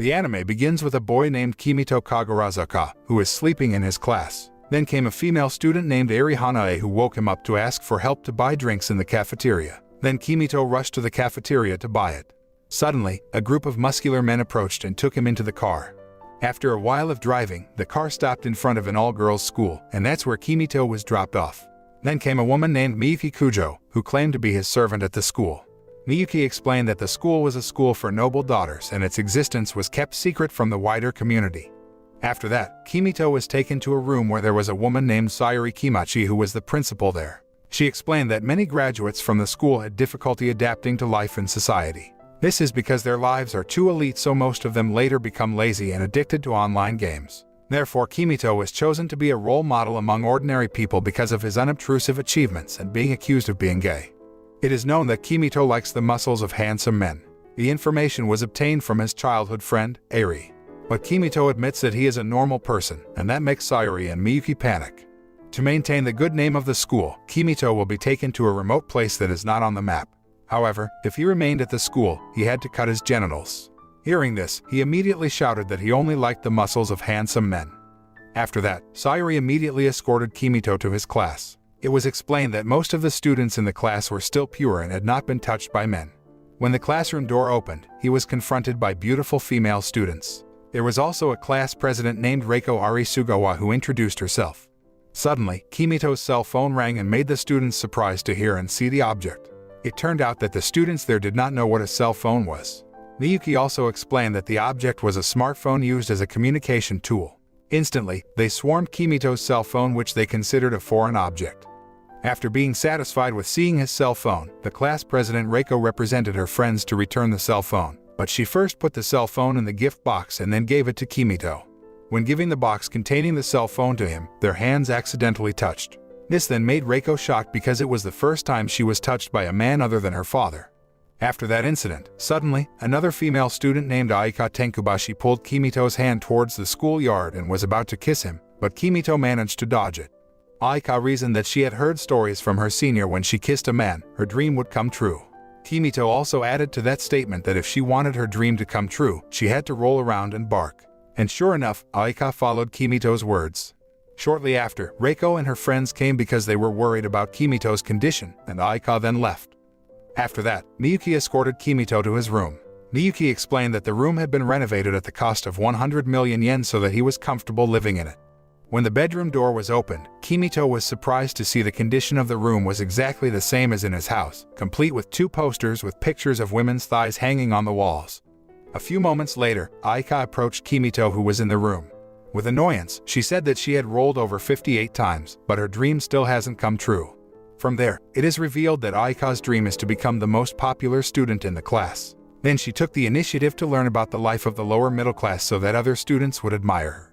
The anime begins with a boy named Kimito Kagurazaka, who is sleeping in his class. Then came a female student named Eri Hanae who woke him up to ask for help to buy drinks in the cafeteria. Then Kimito rushed to the cafeteria to buy it. Suddenly, a group of muscular men approached and took him into the car. After a while of driving, the car stopped in front of an all-girls school, and that's where Kimito was dropped off. Then came a woman named Miyuki Kujo, who claimed to be his servant at the school. Miyuki explained that the school was a school for noble daughters and its existence was kept secret from the wider community. After that, Kimito was taken to a room where there was a woman named Sayuri Kimachi who was the principal there. She explained that many graduates from the school had difficulty adapting to life in society. This is because their lives are too elite, so most of them later become lazy and addicted to online games. Therefore, Kimito was chosen to be a role model among ordinary people because of his unobtrusive achievements and being accused of being gay. It is known that Kimito likes the muscles of handsome men. The information was obtained from his childhood friend, Eri. But Kimito admits that he is a normal person, and that makes Sayuri and Miyuki panic. To maintain the good name of the school, Kimito will be taken to a remote place that is not on the map. However, if he remained at the school, he had to cut his genitals. Hearing this, he immediately shouted that he only liked the muscles of handsome men. After that, Sayuri immediately escorted Kimito to his class. It was explained that most of the students in the class were still pure and had not been touched by men. When the classroom door opened, he was confronted by beautiful female students. There was also a class president named Reiko Arisugawa who introduced herself. Suddenly, Kimito's cell phone rang and made the students surprised to hear and see the object. It turned out that the students there did not know what a cell phone was. Miyuki also explained that the object was a smartphone used as a communication tool. Instantly, they swarmed Kimito's cell phone, which they considered a foreign object. After being satisfied with seeing his cell phone, the class president Reiko represented her friends to return the cell phone, but she first put the cell phone in the gift box and then gave it to Kimito. When giving the box containing the cell phone to him, their hands accidentally touched. This then made Reiko shocked because it was the first time she was touched by a man other than her father. After that incident, suddenly, another female student named Aika Tenkubashi pulled Kimito's hand towards the schoolyard and was about to kiss him, but Kimito managed to dodge it. Aika reasoned that she had heard stories from her senior when she kissed a man, her dream would come true. Kimito also added to that statement that if she wanted her dream to come true, she had to roll around and bark. And sure enough, Aika followed Kimito's words. Shortly after, Reiko and her friends came because they were worried about Kimito's condition, and Aika then left. After that, Miyuki escorted Kimito to his room. Miyuki explained that the room had been renovated at the cost of 100 million yen so that he was comfortable living in it. When the bedroom door was opened, Kimito was surprised to see the condition of the room was exactly the same as in his house, complete with 2 posters with pictures of women's thighs hanging on the walls. A few moments later, Aika approached Kimito, who was in the room. With annoyance, she said that she had rolled over 58 times, but her dream still hasn't come true. From there, it is revealed that Aika's dream is to become the most popular student in the class. Then she took the initiative to learn about the life of the lower middle class so that other students would admire her.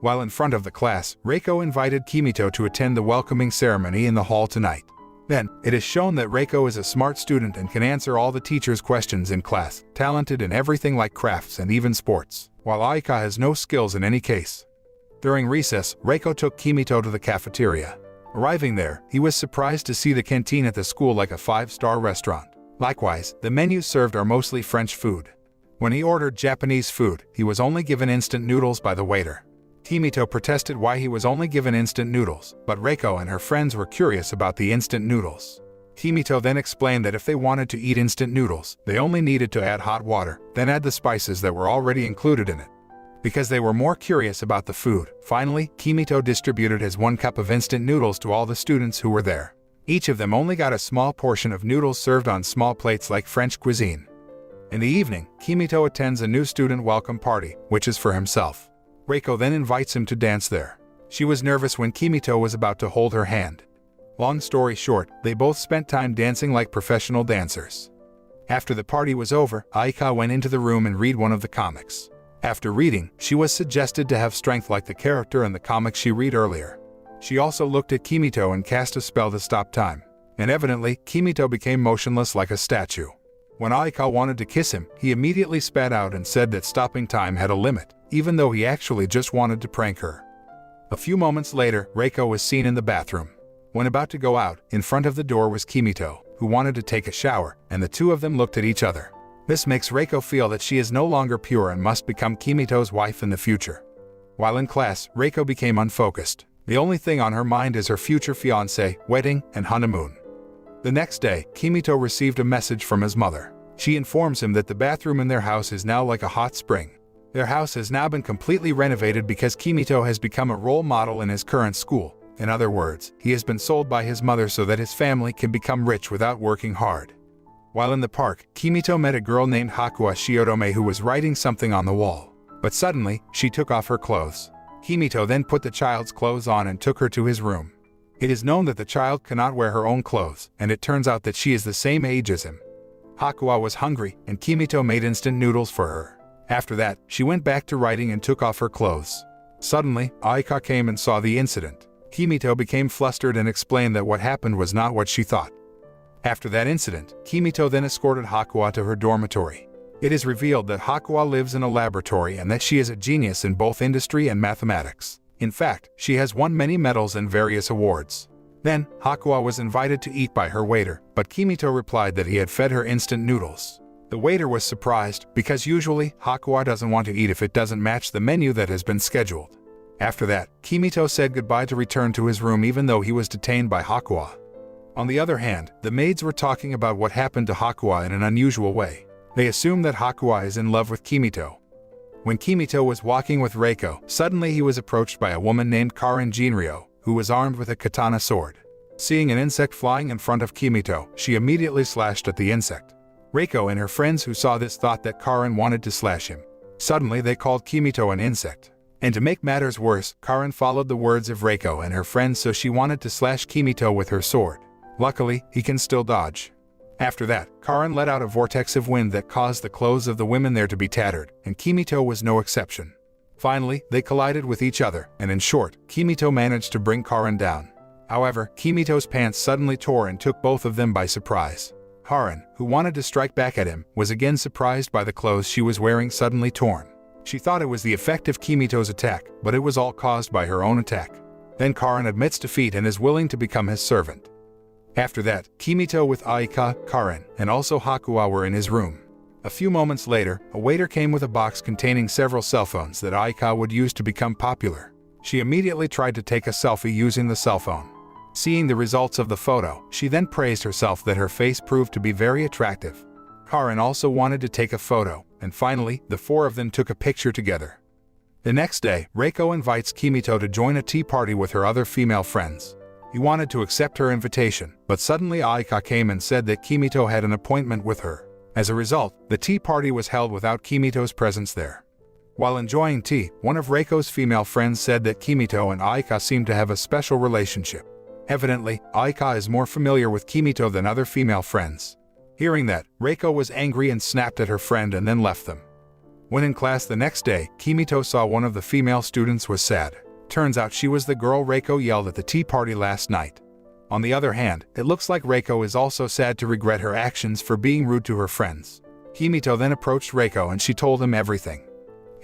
While in front of the class, Reiko invited Kimito to attend the welcoming ceremony in the hall tonight. Then, it is shown that Reiko is a smart student and can answer all the teacher's questions in class, talented in everything like crafts and even sports, while Aika has no skills in any case. During recess, Reiko took Kimito to the cafeteria. Arriving there, he was surprised to see the canteen at the school like a 5-star restaurant. Likewise, the menus served are mostly French food. When he ordered Japanese food, he was only given instant noodles by the waiter. Kimito protested why he was only given instant noodles, but Reiko and her friends were curious about the instant noodles. Kimito then explained that if they wanted to eat instant noodles, they only needed to add hot water, then add the spices that were already included in it. Because they were more curious about the food, finally, Kimito distributed his 1 cup of instant noodles to all the students who were there. Each of them only got a small portion of noodles served on small plates like French cuisine. In the evening, Kimito attends a new student welcome party, which is for himself. Reiko then invites him to dance there. She was nervous when Kimito was about to hold her hand. Long story short, they both spent time dancing like professional dancers. After the party was over, Aika went into the room and read one of the comics. After reading, she was suggested to have strength like the character in the comic she read earlier. She also looked at Kimito and cast a spell to stop time. And evidently, Kimito became motionless like a statue. When Aika wanted to kiss him, he immediately spat out and said that stopping time had a limit, even though he actually just wanted to prank her. A few moments later, Reiko was seen in the bathroom. When about to go out, in front of the door was Kimito, who wanted to take a shower, and the two of them looked at each other. This makes Reiko feel that she is no longer pure and must become Kimito's wife in the future. While in class, Reiko became unfocused. The only thing on her mind is her future fiancé, wedding, and honeymoon. The next day, Kimito received a message from his mother. She informs him that the bathroom in their house is now like a hot spring. Their house has now been completely renovated because Kimito has become a role model in his current school. In other words, he has been sold by his mother so that his family can become rich without working hard. While in the park, Kimito met a girl named Hakua Shiodome who was writing something on the wall. But suddenly, she took off her clothes. Kimito then put the child's clothes on and took her to his room. It is known that the child cannot wear her own clothes, and it turns out that she is the same age as him. Hakua was hungry, and Kimito made instant noodles for her. After that, she went back to writing and took off her clothes. Suddenly, Aika came and saw the incident. Kimito became flustered and explained that what happened was not what she thought. After that incident, Kimito then escorted Hakua to her dormitory. It is revealed that Hakua lives in a laboratory and that she is a genius in both industry and mathematics. In fact, she has won many medals and various awards. Then, Hakua was invited to eat by her waiter, but Kimito replied that he had fed her instant noodles. The waiter was surprised, because usually, Hakua doesn't want to eat if it doesn't match the menu that has been scheduled. After that, Kimito said goodbye to return to his room even though he was detained by Hakua. On the other hand, the maids were talking about what happened to Hakua in an unusual way. They assumed that Hakua is in love with Kimito. When Kimito was walking with Reiko, suddenly he was approached by a woman named Karin Jinryo, who was armed with a katana sword. Seeing an insect flying in front of Kimito, she immediately slashed at the insect. Reiko and her friends who saw this thought that Karin wanted to slash him. Suddenly they called Kimito an insect. And to make matters worse, Karin followed the words of Reiko and her friends, so she wanted to slash Kimito with her sword. Luckily, he can still dodge. After that, Karin let out a vortex of wind that caused the clothes of the women there to be tattered, and Kimito was no exception. Finally, they collided with each other, and in short, Kimito managed to bring Karin down. However, Kimito's pants suddenly tore and took both of them by surprise. Karin, who wanted to strike back at him, was again surprised by the clothes she was wearing suddenly torn. She thought it was the effect of Kimito's attack, but it was all caused by her own attack. Then Karin admits defeat and is willing to become his servant. After that, Kimito with Aika, Karin, and also Hakua were in his room. A few moments later, a waiter came with a box containing several cell phones that Aika would use to become popular. She immediately tried to take a selfie using the cell phone. Seeing the results of the photo, she then praised herself that her face proved to be very attractive. Karin also wanted to take a photo, and finally, the four of them took a picture together. The next day, Reiko invites Kimito to join a tea party with her other female friends. He wanted to accept her invitation, but suddenly Aika came and said that Kimito had an appointment with her. As a result, the tea party was held without Kimito's presence there. While enjoying tea, one of Reiko's female friends said that Kimito and Aika seemed to have a special relationship. Evidently, Aika is more familiar with Kimito than other female friends. Hearing that, Reiko was angry and snapped at her friend and then left them. When in class the next day, Kimito saw one of the female students was sad. Turns out she was the girl Reiko yelled at the tea party last night. On the other hand, it looks like Reiko is also sad to regret her actions for being rude to her friends. Kimito then approached Reiko and she told him everything.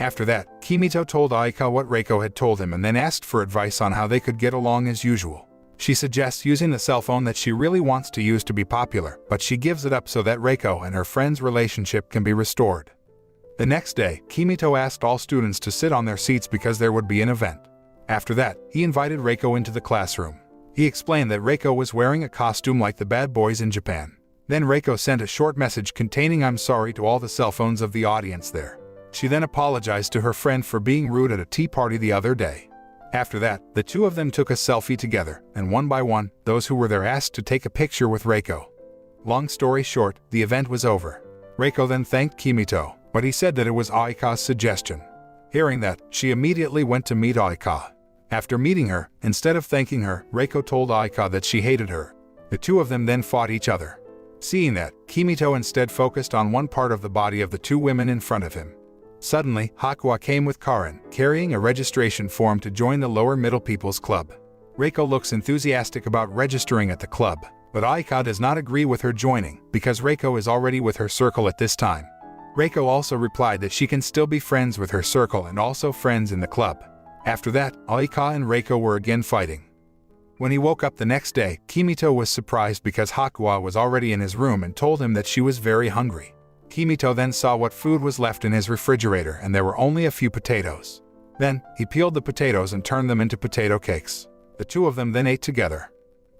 After that, Kimito told Aika what Reiko had told him and then asked for advice on how they could get along as usual. She suggests using the cell phone that she really wants to use to be popular, but she gives it up so that Reiko and her friend's relationship can be restored. The next day, Kimito asked all students to sit on their seats because there would be an event. After that, he invited Reiko into the classroom. He explained that Reiko was wearing a costume like the bad boys in Japan. Then Reiko sent a short message containing "I'm sorry" to all the cell phones of the audience there. She then apologized to her friend for being rude at a tea party the other day. After that, the two of them took a selfie together, and one by one, those who were there asked to take a picture with Reiko. Long story short, the event was over. Reiko then thanked Kimito, but he said that it was Aika's suggestion. Hearing that, she immediately went to meet Aika. After meeting her, instead of thanking her, Reiko told Aika that she hated her. The two of them then fought each other. Seeing that, Kimito instead focused on one part of the body of the two women in front of him. Suddenly, Hakua came with Karin, carrying a registration form to join the Lower Middle People's Club. Reiko looks enthusiastic about registering at the club, but Aika does not agree with her joining, because Reiko is already with her circle at this time. Reiko also replied that she can still be friends with her circle and also friends in the club. After that, Aika and Reiko were again fighting. When he woke up the next day, Kimito was surprised because Hakua was already in his room and told him that she was very hungry. Kimito then saw what food was left in his refrigerator, and there were only a few potatoes. Then, he peeled the potatoes and turned them into potato cakes. The two of them then ate together.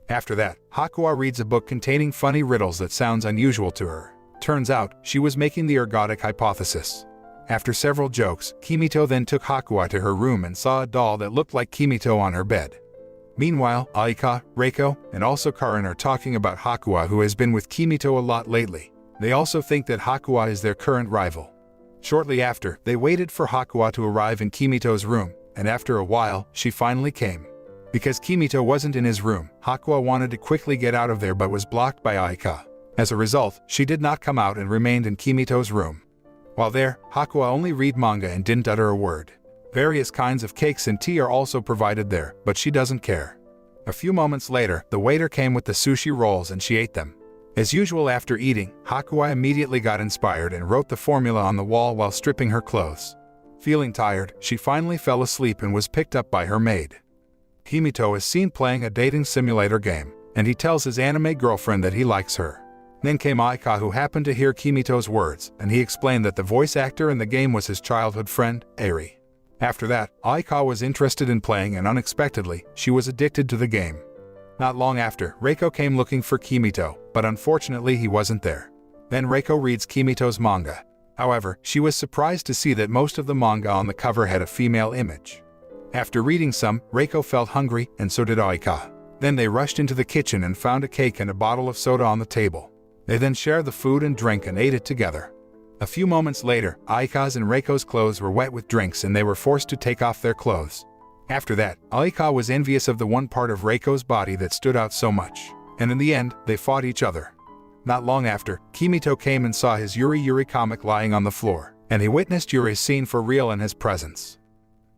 After that, Hakuwa reads a book containing funny riddles that sounds unusual to her. Turns out, she was making the ergodic hypothesis. After several jokes, Kimito then took Hakuwa to her room and saw a doll that looked like Kimito on her bed. Meanwhile, Aika, Reiko, and also Karin are talking about Hakuwa, who has been with Kimito a lot lately. They also think that Hakuwa is their current rival. Shortly after, they waited for Hakuwa to arrive in Kimito's room, and after a while, she finally came. Because Kimito wasn't in his room, Hakuwa wanted to quickly get out of there but was blocked by Aika. As a result, she did not come out and remained in Kimito's room. While there, Hakuwa only read manga and didn't utter a word. Various kinds of cakes and tea are also provided there, but she doesn't care. A few moments later, the waiter came with the sushi rolls and she ate them. As usual after eating, Hakuwa immediately got inspired and wrote the formula on the wall while stripping her clothes. Feeling tired, she finally fell asleep and was picked up by her maid. Kimito is seen playing a dating simulator game, and he tells his anime girlfriend that he likes her. Then came Aika, who happened to hear Kimito's words, and he explained that the voice actor in the game was his childhood friend, Eri. After that, Aika was interested in playing, and unexpectedly, she was addicted to the game. Not long after, Reiko came looking for Kimito, but unfortunately he wasn't there. Then Reiko reads Kimito's manga. However, she was surprised to see that most of the manga on the cover had a female image. After reading some, Reiko felt hungry, and so did Aika. Then they rushed into the kitchen and found a cake and a bottle of soda on the table. They then shared the food and drink and ate it together. A few moments later, Aika's and Reiko's clothes were wet with drinks and they were forced to take off their clothes. After that, Aika was envious of the one part of Reiko's body that stood out so much, and in the end, they fought each other. Not long after, Kimito came and saw his Yuri comic lying on the floor, and he witnessed Yuri's scene for real in his presence.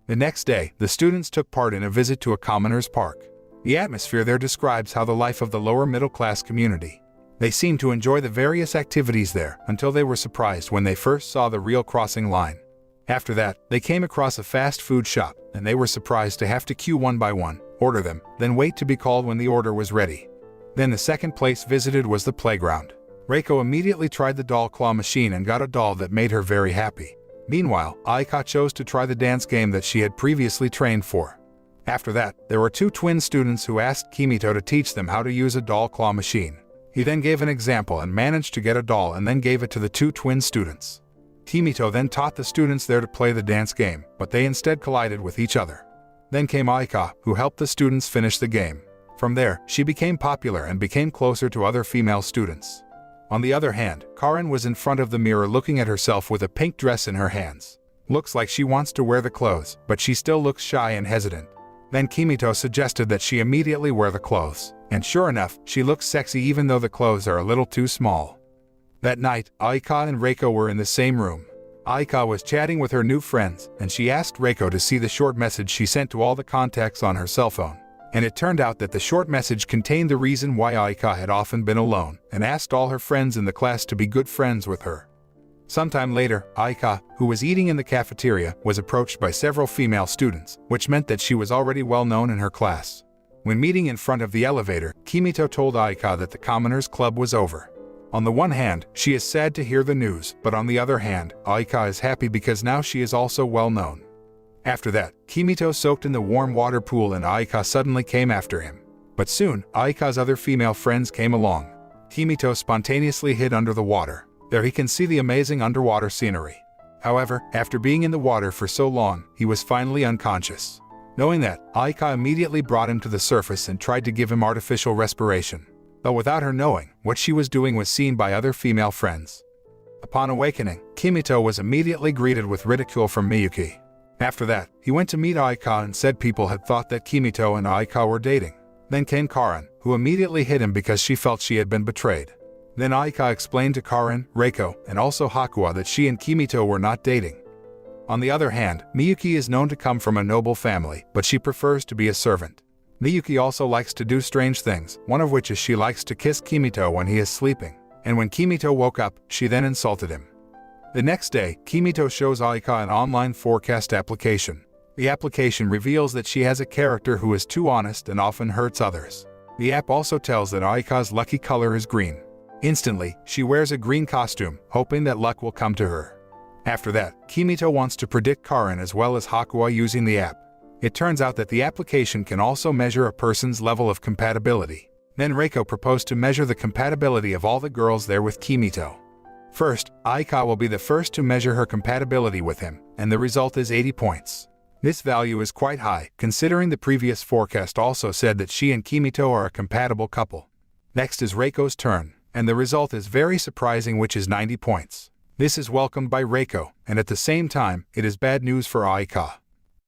The next day, the students took part in a visit to a commoner's park. The atmosphere there describes how the life of the lower middle-class community. They seemed to enjoy the various activities there until they were surprised when they first saw the real crossing line. After that, they came across a fast food shop, and they were surprised to have to queue one by one, order them, then wait to be called when the order was ready. Then the second place visited was the playground. Reiko immediately tried the doll claw machine and got a doll that made her very happy. Meanwhile, Aika chose to try the dance game that she had previously trained for. After that, there were two twin students who asked Kimito to teach them how to use a doll claw machine. He then gave an example and managed to get a doll and then gave it to the two twin students. Kimito then taught the students there to play the dance game, but they instead collided with each other. Then came Aika, who helped the students finish the game. From there, she became popular and became closer to other female students. On the other hand, Karin was in front of the mirror looking at herself with a pink dress in her hands. Looks like she wants to wear the clothes, but she still looks shy and hesitant. Then Kimito suggested that she immediately wear the clothes, and sure enough, she looks sexy even though the clothes are a little too small. That night, Aika and Reiko were in the same room. Aika was chatting with her new friends, and she asked Reiko to see the short message she sent to all the contacts on her cell phone. And it turned out that the short message contained the reason why Aika had often been alone, and asked all her friends in the class to be good friends with her. Sometime later, Aika, who was eating in the cafeteria, was approached by several female students, which meant that she was already well known in her class. When meeting in front of the elevator, Kimito told Aika that the Commoners Club was over. On the one hand, she is sad to hear the news, but on the other hand, Aika is happy because now she is also well known. After that, Kimito soaked in the warm water pool and Aika suddenly came after him. But soon, Aika's other female friends came along. Kimito spontaneously hid under the water. There he can see the amazing underwater scenery. However, after being in the water for so long, he was finally unconscious. Knowing that, Aika immediately brought him to the surface and tried to give him artificial respiration. Though without her knowing, what she was doing was seen by other female friends. Upon awakening, Kimito was immediately greeted with ridicule from Miyuki. After that, he went to meet Aika and said people had thought that Kimito and Aika were dating. Then came Karin, who immediately hit him because she felt she had been betrayed. Then Aika explained to Karin, Reiko, and also Hakuwa that she and Kimito were not dating. On the other hand, Miyuki is known to come from a noble family, but she prefers to be a servant. Miyuki also likes to do strange things, one of which is she likes to kiss Kimito when he is sleeping. And when Kimito woke up, she then insulted him. The next day, Kimito shows Aika an online forecast application. The application reveals that she has a character who is too honest and often hurts others. The app also tells that Aika's lucky color is green. Instantly, she wears a green costume, hoping that luck will come to her. After that, Kimito wants to predict Karen as well as Hakuwa using the app. It turns out that the application can also measure a person's level of compatibility. Then Reiko proposed to measure the compatibility of all the girls there with Kimito. First, Aika will be the first to measure her compatibility with him, and the result is 80 points. This value is quite high, considering the previous forecast also said that she and Kimito are a compatible couple. Next is Reiko's turn, and the result is very surprising, which is 90 points. This is welcomed by Reiko, and at the same time, it is bad news for Aika.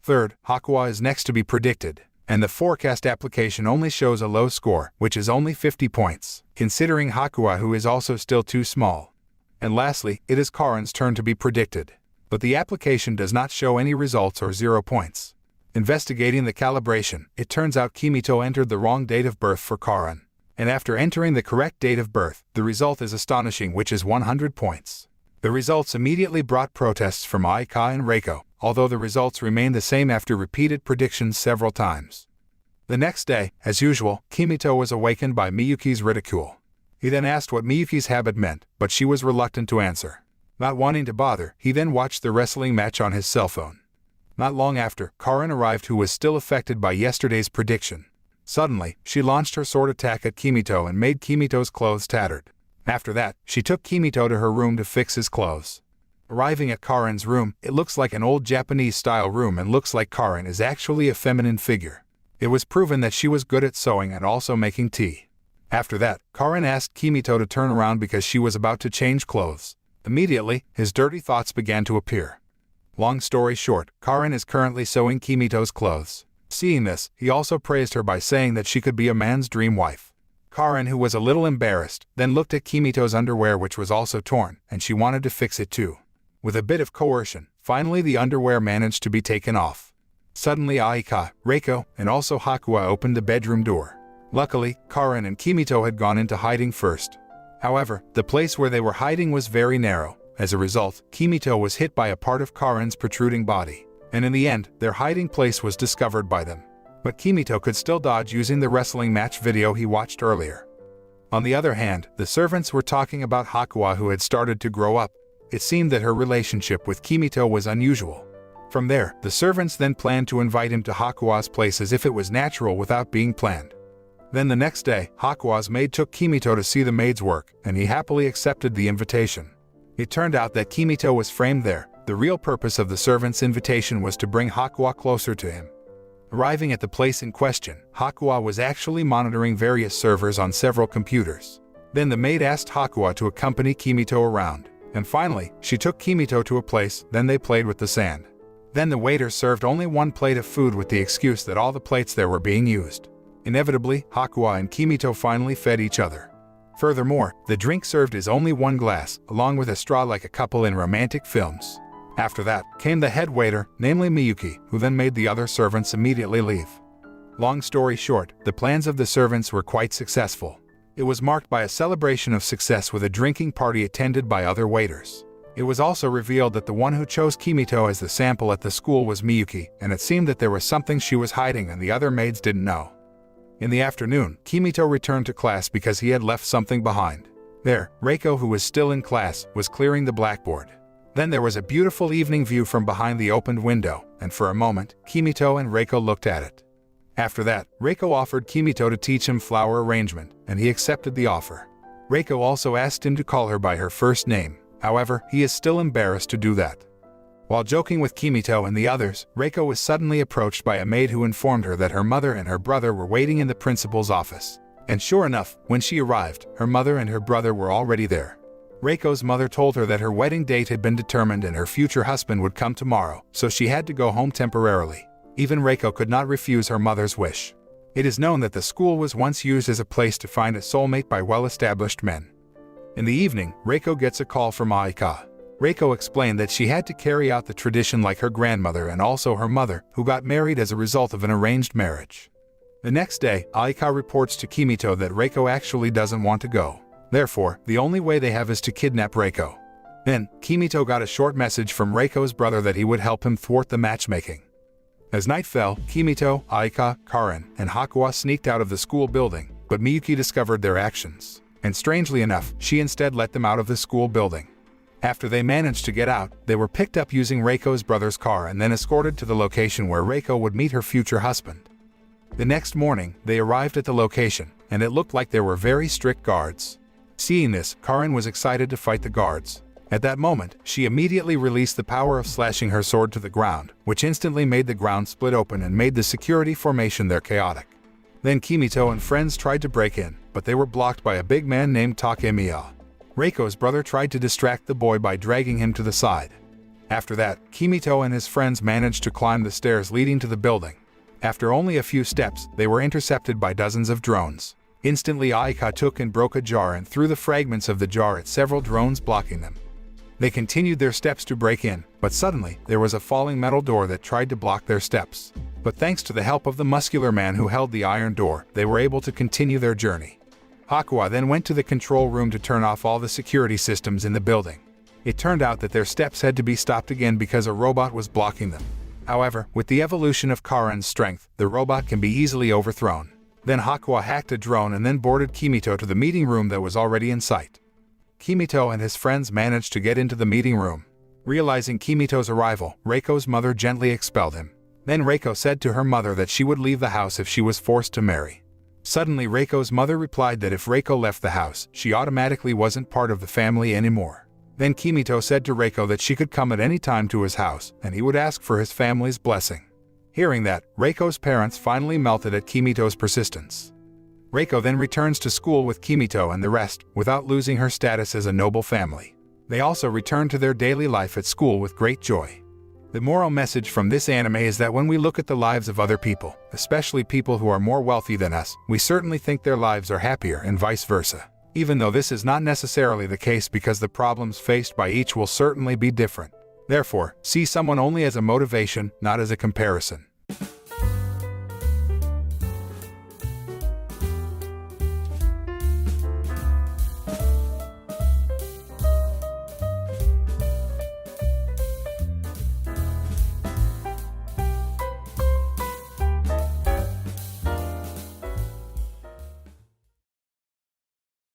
Third, Hakuwa is next to be predicted, and the forecast application only shows a low score, which is only 50 points, considering Hakuwa, who is also still too small. And lastly, it is Karen's turn to be predicted, but the application does not show any results or 0 points. Investigating the calibration, it turns out Kimito entered the wrong date of birth for Karen, and after entering the correct date of birth, the result is astonishing, which is 100 points. The results immediately brought protests from Aika and Reiko, although the results remained the same after repeated predictions several times. The next day, as usual, Kimito was awakened by Miyuki's ridicule. He then asked what Miyuki's habit meant, but she was reluctant to answer. Not wanting to bother, he then watched the wrestling match on his cell phone. Not long after, Karen arrived, who was still affected by yesterday's prediction. Suddenly, she launched her sword attack at Kimito and made Kimito's clothes tattered. After that, she took Kimito to her room to fix his clothes. Arriving at Karen's room, it looks like an old Japanese-style room and looks like Karen is actually a feminine figure. It was proven that she was good at sewing and also making tea. After that, Karen asked Kimito to turn around because she was about to change clothes. Immediately, his dirty thoughts began to appear. Long story short, Karen is currently sewing Kimito's clothes. Seeing this, he also praised her by saying that she could be a man's dream wife. Karen, who was a little embarrassed, then looked at Kimito's underwear, which was also torn, and she wanted to fix it too. With a bit of coercion, finally the underwear managed to be taken off. Suddenly Aika, Reiko, and also Hakuwa opened the bedroom door. Luckily, Karen and Kimito had gone into hiding first. However, the place where they were hiding was very narrow. As a result, Kimito was hit by a part of Karen's protruding body, and in the end, their hiding place was discovered by them. But Kimito could still dodge using the wrestling match video he watched earlier. On the other hand, the servants were talking about Hakuwa, who had started to grow up. It seemed that her relationship with Kimito was unusual. From there, the servants then planned to invite him to Hakuwa's place as if it was natural without being planned. Then the next day, Hakuwa's maid took Kimito to see the maid's work, and he happily accepted the invitation. It turned out that Kimito was framed there. The real purpose of the servant's invitation was to bring Hakuwa closer to him. Arriving at the place in question, Hakuwa was actually monitoring various servers on several computers. Then the maid asked Hakuwa to accompany Kimito around, and finally, she took Kimito to a place, then they played with the sand. Then the waiter served only one plate of food with the excuse that all the plates there were being used. Inevitably, Hakuwa and Kimito finally fed each other. Furthermore, the drink served is only one glass, along with a straw like a couple in romantic films. After that, came the head waiter, namely Miyuki, who then made the other servants immediately leave. Long story short, the plans of the servants were quite successful. It was marked by a celebration of success with a drinking party attended by other waiters. It was also revealed that the one who chose Kimito as the sample at the school was Miyuki, and it seemed that there was something she was hiding and the other maids didn't know. In the afternoon, Kimito returned to class because he had left something behind. There, Reiko, who was still in class, was clearing the blackboard. Then there was a beautiful evening view from behind the opened window, and for a moment, Kimito and Reiko looked at it. After that, Reiko offered Kimito to teach him flower arrangement, and he accepted the offer. Reiko also asked him to call her by her first name. However, he is still embarrassed to do that. While joking with Kimito and the others, Reiko was suddenly approached by a maid who informed her that her mother and her brother were waiting in the principal's office. And sure enough, when she arrived, her mother and her brother were already there. Reiko's mother told her that her wedding date had been determined and her future husband would come tomorrow, so she had to go home temporarily. Even Reiko could not refuse her mother's wish. It is known that the school was once used as a place to find a soulmate by well-established men. In the evening, Reiko gets a call from Aika. Reiko explained that she had to carry out the tradition like her grandmother and also her mother, who got married as a result of an arranged marriage. The next day, Aika reports to Kimito that Reiko actually doesn't want to go. Therefore, the only way they have is to kidnap Reiko. Then, Kimito got a short message from Reiko's brother that he would help him thwart the matchmaking. As night fell, Kimito, Aika, Karen, and Hakuwa sneaked out of the school building, but Miyuki discovered their actions. and strangely enough, she instead let them out of the school building. After they managed to get out, they were picked up using Reiko's brother's car and then escorted to the location where Reiko would meet her future husband. The next morning, they arrived at the location, and it looked like there were very strict guards. Seeing this, Karin was excited to fight the guards. At that moment, she immediately released the power of slashing her sword to the ground, which instantly made the ground split open and made the security formation there chaotic. Then Kimito and friends tried to break in, but they were blocked by a big man named Takemiya. Reiko's brother tried to distract the boy by dragging him to the side. After that, Kimito and his friends managed to climb the stairs leading to the building. After only a few steps, they were intercepted by dozens of drones. Instantly Aika took and broke a jar and threw the fragments of the jar at several drones blocking them. They continued their steps to break in, but suddenly there was a falling metal door that tried to block their steps. But thanks to the help of the muscular man who held the iron door, they were able to continue their journey. Hakuwa then went to the control room to turn off all the security systems in the building. It turned out that their steps had to be stopped again because a robot was blocking them. However, with the evolution of Karin's strength, the robot can be easily overthrown. Then Hakuwa hacked a drone and then boarded Kimito to the meeting room that was already in sight. Kimito and his friends managed to get into the meeting room. Realizing Kimito's arrival, Reiko's mother gently expelled him. Then Reiko said to her mother that she would leave the house if she was forced to marry. Suddenly Reiko's mother replied that if Reiko left the house, she automatically wasn't part of the family anymore. Then Kimito said to Reiko that she could come at any time to his house, and he would ask for his family's blessing. Hearing that, Reiko's parents finally melted at Kimito's persistence. Reiko then returns to school with Kimito and the rest, without losing her status as a noble family. They also return to their daily life at school with great joy. The moral message from this anime is that when we look at the lives of other people, especially people who are more wealthy than us, we certainly think their lives are happier and vice versa. Even though this is not necessarily the case because the problems faced by each will certainly be different. Therefore, see someone only as a motivation, not as a comparison.